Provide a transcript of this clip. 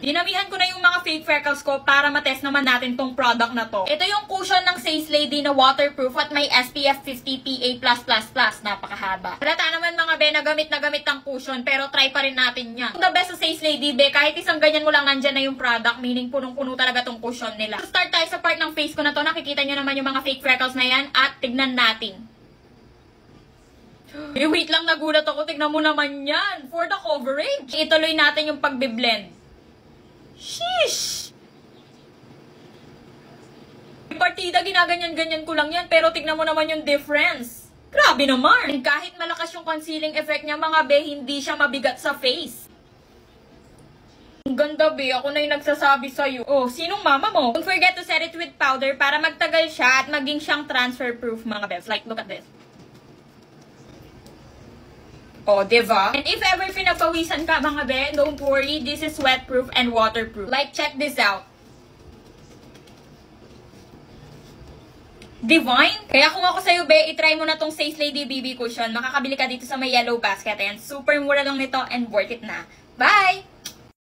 Dinamihan ko na yung mga fake freckles ko para matest naman natin tong product na to. Ito yung cushion ng Says Lady na waterproof at may SPF 50 PA+++. Napakahaba. Halata naman mga be, na gamit ang cushion, pero try pa rin natin yan. The best sa Says Lady be, kahit isang ganyan mo lang nandyan na yung product, meaning punong-puno talaga tong cushion nila. So start tayo sa part ng face ko na to. Nakikita nyo naman yung mga fake freckles na yan at tignan natin. Wait lang, nagulat ako. Tignan mo naman yan. For the coverage. Ituloy natin yung pagbiblend. Sheesh! Yung partida, ginaganyan-ganyan ko lang yan. Pero tignan mo naman yung difference. Grabe naman. And kahit malakas yung concealing effect niya, mga be, hindi siya mabigat sa face. Ang ganda, be. Ako na yung nagsasabi sa'yo. Oh, sinong mama mo? Don't forget to set it with powder para magtagal siya at maging siyang transfer-proof, mga bes. Like, look at this. Oh, diba? And if ever pinagpawisan ka, mga be, don't worry. This is sweat-proof and waterproof. Like, check this out. Divine? Kaya kung ako sa'yo, be, itry mo na tong Says Lady BB Cushion. Makakabili ka dito sa may yellow basket. Ayan, super mura lang nito and worth it na. Bye!